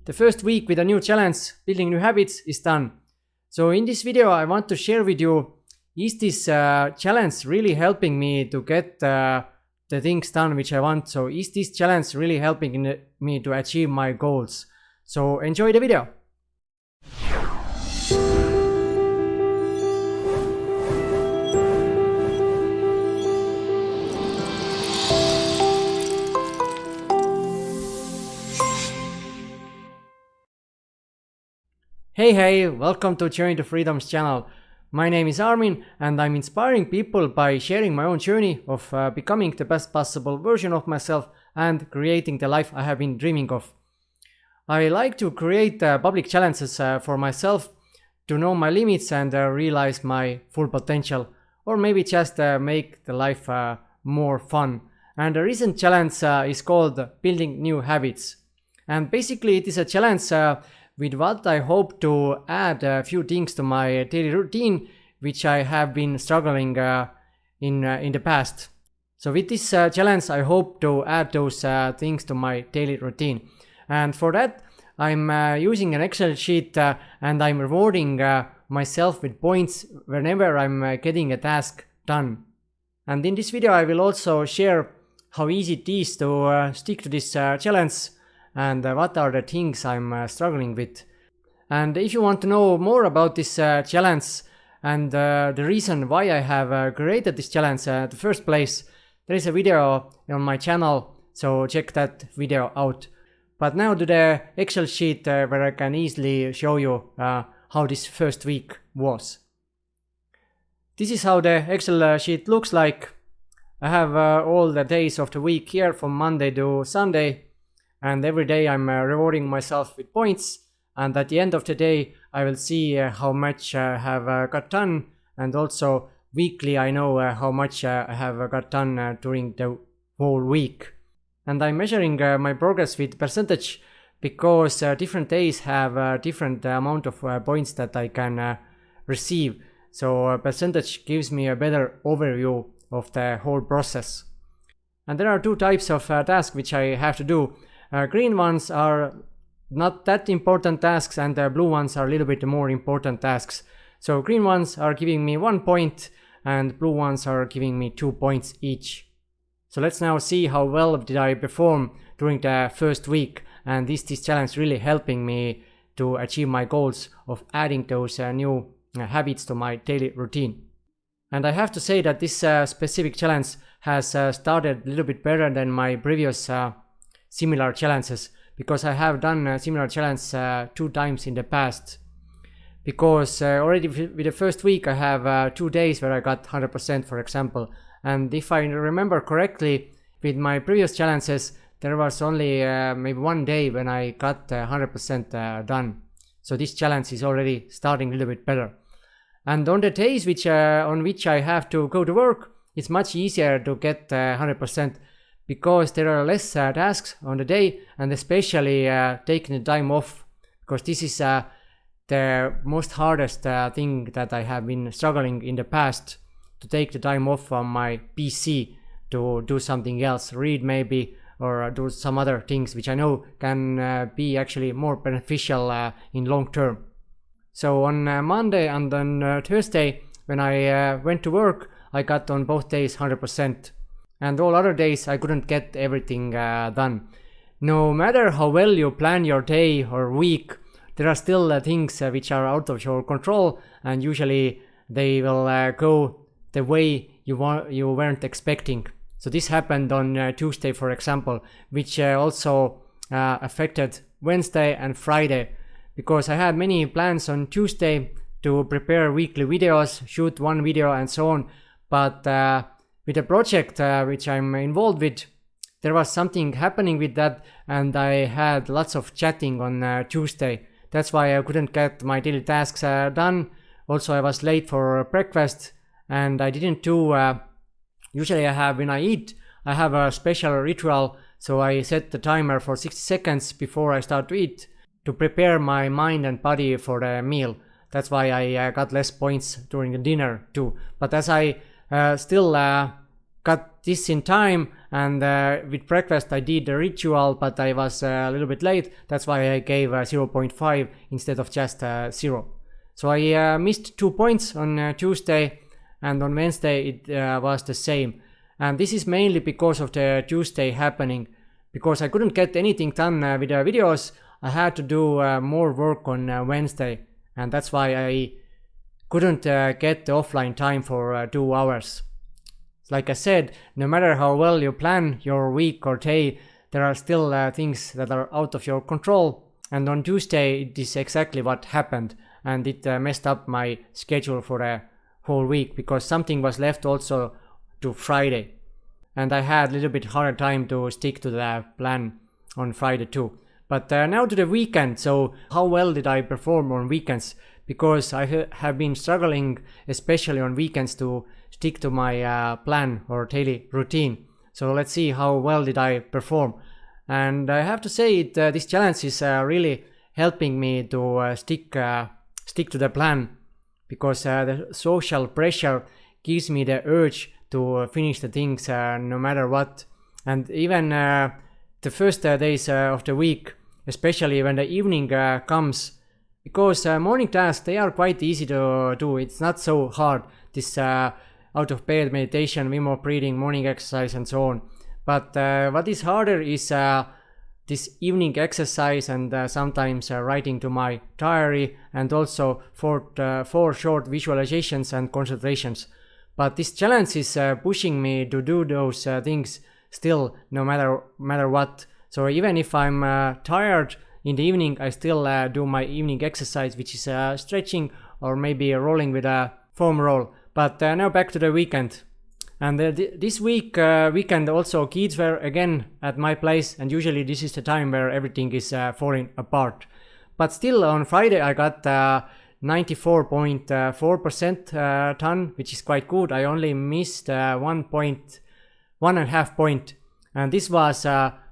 The first week with a new challenge, building new habits, is done. So in this video I want to share with you, is this challenge really helping me to get the things done which I want? So is this challenge really helping me to achieve my goals? So enjoy the video. Hey, welcome to Journey to Freedom's channel. My name is Armin and I'm inspiring people by sharing my own journey of becoming the best possible version of myself and creating the life I have been dreaming of. I like to create public challenges for myself to know my limits and realize my full potential, or maybe just make the life more fun. And the recent challenge is called Building New Habits. And basically it is a challenge with what I hope to add a few things to my daily routine, which I have been struggling in the past. So with this challenge, I hope to add those things to my daily routine. And for that, I'm using an Excel sheet and I'm rewarding myself with points whenever I'm getting a task done. And in this video, I will also share how easy it is to stick to this challenge and what are the things I'm struggling with. And if you want to know more about this challenge and the reason why I have created this challenge in the first place, there is a video on my channel, so check that video out. But now to the Excel sheet where I can easily show you how this first week was. This is how the Excel sheet looks like. I have all the days of the week here from Monday to Sunday. And every day I'm rewarding myself with points, and at the end of the day I will see how much I have got done, and also weekly I know how much I have got done during the whole week. And I'm measuring my progress with percentage because different days have different amount of points that I can receive. So percentage gives me a better overview of the whole process. And there are two types of tasks which I have to do. Green ones are not that important tasks and blue ones are a little bit more important tasks. So green ones are giving me 1 point and blue ones are giving me 2 points each. So let's now see how well did I perform during the first week, and is this challenge really helping me to achieve my goals of adding those new habits to my daily routine. And I have to say that this specific challenge has started a little bit better than my previous similar challenges, because I have done similar challenges 2 times in the past. Because already with the first week I have 2 days where I got 100%, for example. And if I remember correctly, with my previous challenges there was only maybe 1 day when I got 100% done. So this challenge is already starting a little bit better. And on the days on which I have to go to work, it's much easier to get 100%. Because there are less tasks on the day, and especially taking the time off, because this is the most hardest thing that I have been struggling in the past, to take the time off from my PC to do something else, read maybe, or do some other things which I know can be actually more beneficial in long term. So on Monday and on Thursday when I went to work, I got on both days 100%. And all other days I couldn't get everything done. No matter how well you plan your day or week, there are still things which are out of your control, and usually they will go the way you weren't expecting. So this happened on Tuesday, for example, which also affected Wednesday and Friday, because I had many plans on Tuesday to prepare weekly videos, shoot 1 video and so on, but with the project which I'm involved with, there was something happening with that, and I had lots of chatting on Tuesday. That's why I couldn't get my daily tasks done. Also I was late for breakfast, and I didn't do, usually when I eat, I have a special ritual, so I set the timer for 60 seconds before I start to eat to prepare my mind and body for the meal. That's why I got less points during the dinner too. But as I still got this in time, and with breakfast I did the ritual, but I was a little bit late. That's why I gave 0.5 instead of just 0. So I missed 2 points on Tuesday, and on Wednesday it was the same. And this is mainly because of the Tuesday happening, because I couldn't get anything done with the videos. I had to do more work on Wednesday, and that's why I couldn't get the offline time for 2 hours. Like I said, no matter how well you plan your week or day, there are still things that are out of your control. And on Tuesday, it is exactly what happened, and it messed up my schedule for a whole week, because something was left also to Friday. And I had a little bit harder time to stick to the plan on Friday too. But now to the weekend. So how well did I perform on weekends? Because I have been struggling, especially on weekends, to stick to my plan or daily routine. So let's see how well did I perform. And I have to say this challenge is really helping me to stick to the plan, because the social pressure gives me the urge to finish the things no matter what. And even the first days of the week, especially when the evening comes, because morning tasks, they are quite easy to do. It's not so hard, this out of bed meditation, Wim Hof breathing, morning exercise and so on. But what is harder is this evening exercise, and sometimes writing to my diary, and also for short visualizations and concentrations. But this challenge is pushing me to do those things still, no matter what. So even if I'm tired in the evening, I still do my evening exercise, which is stretching or maybe rolling with a foam roll. But now back to the weekend. And this weekend also kids were again at my place, and usually this is the time where everything is falling apart. But still on Friday I got 94.4% done, which is quite good. I only missed 1.5 point, and this was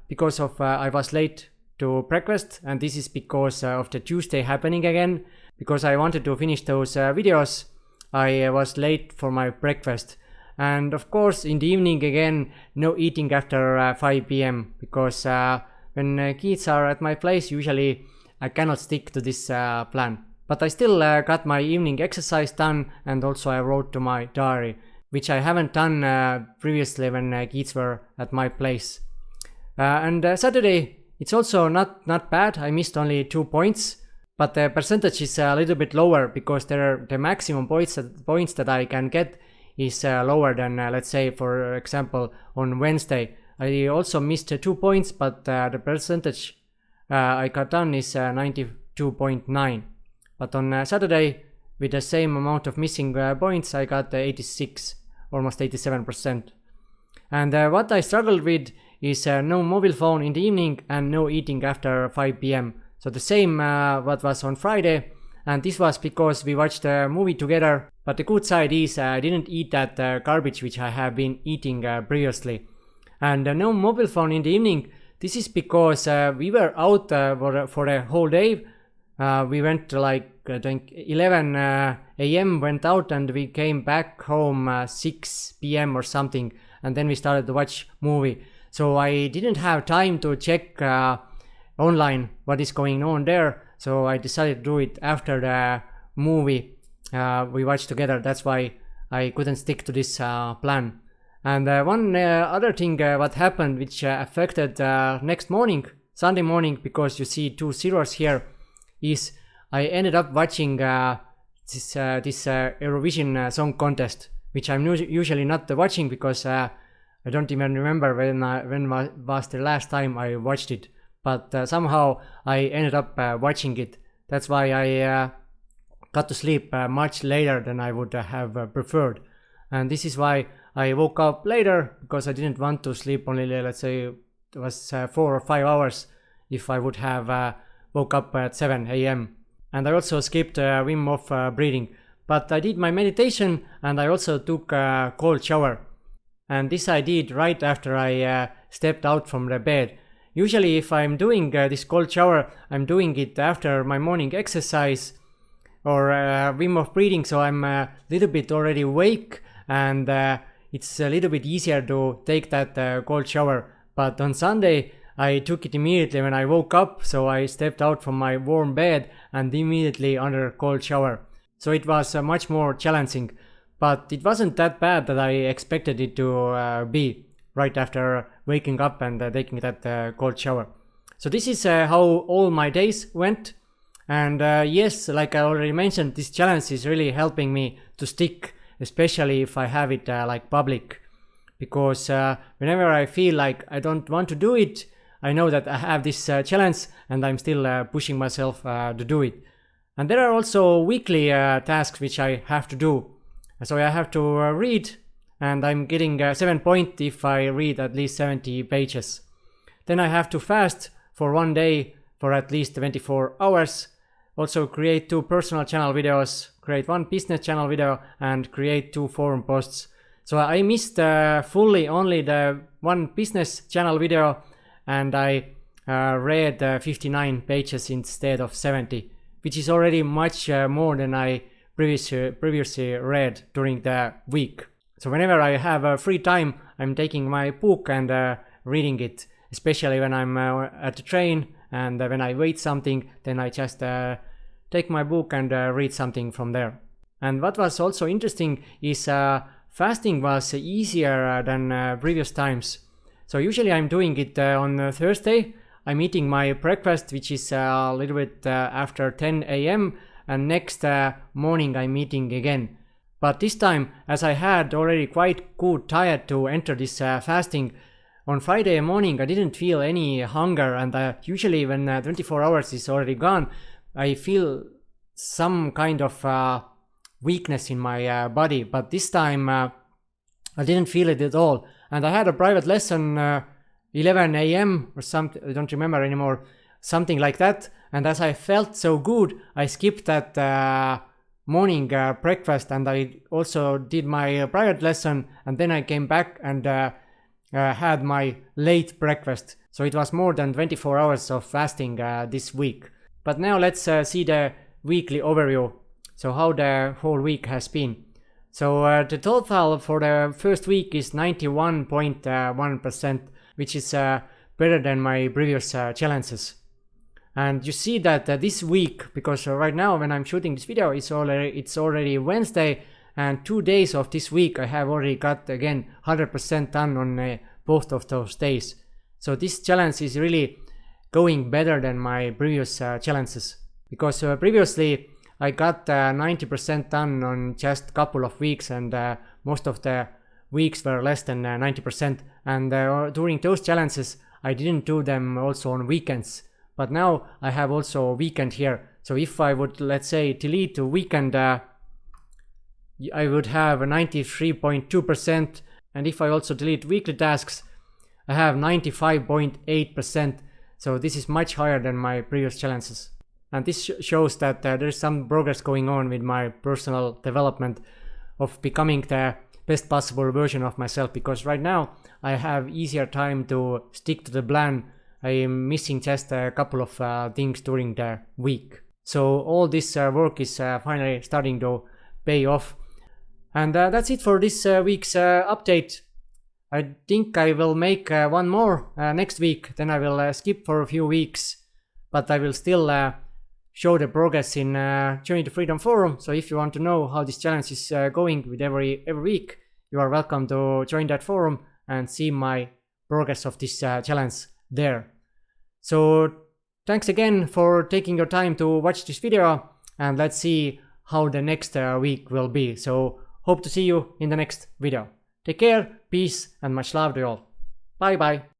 because of I was late to breakfast, and this is because of the Tuesday happening again. Because I wanted to finish those videos, I was late for my breakfast. And of course in the evening again, no eating after 5 p.m. because when kids are at my place, usually I cannot stick to this plan. But I still got my evening exercise done, and also I wrote to my diary, which I haven't done previously when kids were at my place. And Saturday, it's also not bad. I missed only 2 points, but the percentage is a little bit lower, because the maximum points that I can get is lower than let's say, for example, on Wednesday. I also missed 2 points, but the percentage I got done is 92.9. But on Saturday, with the same amount of missing points, I got 86, almost 87%. And what I struggled with is no mobile phone in the evening and no eating after 5 p.m. So the same what was on Friday, and this was because we watched a movie together. But the good side is I didn't eat that garbage which I have been eating previously. And no mobile phone in the evening. This is because we were out for a whole day. We went like I think 11 a.m. went out, and we came back home 6 p.m. or something, and then we started to watch movie. So I didn't have time to check online what is going on there. So I decided to do it after the movie we watched together. That's why I couldn't stick to this plan. And one other thing what happened, which affected next morning, Sunday morning, because you see 2 zeros here, is I ended up watching this Eurovision Song Contest, which I'm usually not watching, because I don't even remember when was the last time I watched it. But somehow I ended up watching it. That's why I got to sleep much later than I would have preferred. And this is why I woke up later, because I didn't want to sleep only, let's say, it was 4 or 5 hours if I would have woke up at 7 a.m. And I also skipped Wim Hof breathing. But I did my meditation, and I also took a cold shower. And this I did right after I stepped out from the bed. Usually if I'm doing this cold shower, I'm doing it after my morning exercise or Wim Hof breathing, so I'm a little bit already awake, and it's a little bit easier to take that cold shower. But on Sunday, I took it immediately when I woke up, so I stepped out from my warm bed and immediately under cold shower. So it was much more challenging, but it wasn't that bad that I expected it to be right after waking up and taking that cold shower. So this is how all my days went. And yes, like I already mentioned, this challenge is really helping me to stick, especially if I have it like public. Because whenever I feel like I don't want to do it, I know that I have this challenge and I'm still pushing myself to do it. And there are also weekly tasks which I have to do. So I have to read, and I'm getting 7 points if I read at least 70 pages. Then I have to fast for 1 day for at least 24 hours. Also create 2 personal channel videos, create 1 business channel video, and create 2 forum posts. So I missed fully only the 1 business channel video, and I read 59 pages instead of 70, which is already much more than I previously read during the week. So whenever I have free time, I'm taking my book and reading it, especially when I'm at the train and when I wait something, then I just take my book and read something from there. And what was also interesting is fasting was easier than previous times. So usually I'm doing it on Thursday. I'm eating my breakfast, which is a little bit after 10 a.m. and next morning I'm eating again. But this time, as I had already quite good diet to enter this fasting, on Friday morning I didn't feel any hunger, and usually when 24 hours is already gone, I feel some kind of weakness in my body. But this time I didn't feel it at all. And I had a private lesson 11 a.m. or something, I don't remember anymore, something like that. And as I felt so good, I skipped that morning breakfast, and I also did my private lesson, and then I came back and had my late breakfast. So it was more than 24 hours of fasting this week. But now let's see the weekly overview. So how the whole week has been. So the total for the first week is 91.1%, which is better than my previous challenges. And you see that this week, because right now when I'm shooting this video, it's already Wednesday, and 2 days of this week I have already got again 100% done on both of those days. So this challenge is really going better than my previous challenges, because previously I got 90% done on just a couple of weeks, and most of the weeks were less than 90%. And during those challenges I didn't do them also on weekends. But now I have also a weekend here. So if I would, let's say, delete a weekend, I would have 93.2%. And if I also delete weekly tasks, I have 95.8%. So this is much higher than my previous challenges. And this shows that there's some progress going on with my personal development of becoming the best possible version of myself. Because right now I have easier time to stick to the plan. I am missing just a couple of things during the week. So all this work is finally starting to pay off. And that's it for this week's update. I think I will make one more next week. Then I will skip for a few weeks. But I will still show the progress in Journey to Freedom forum. So if you want to know how this challenge is going with every week, you are welcome to join that forum and see my progress of this challenge there. So thanks again for taking your time to watch this video, and let's see how the next week will be. So hope to see you in the next video. Take care, peace, and much love to you all. Bye bye.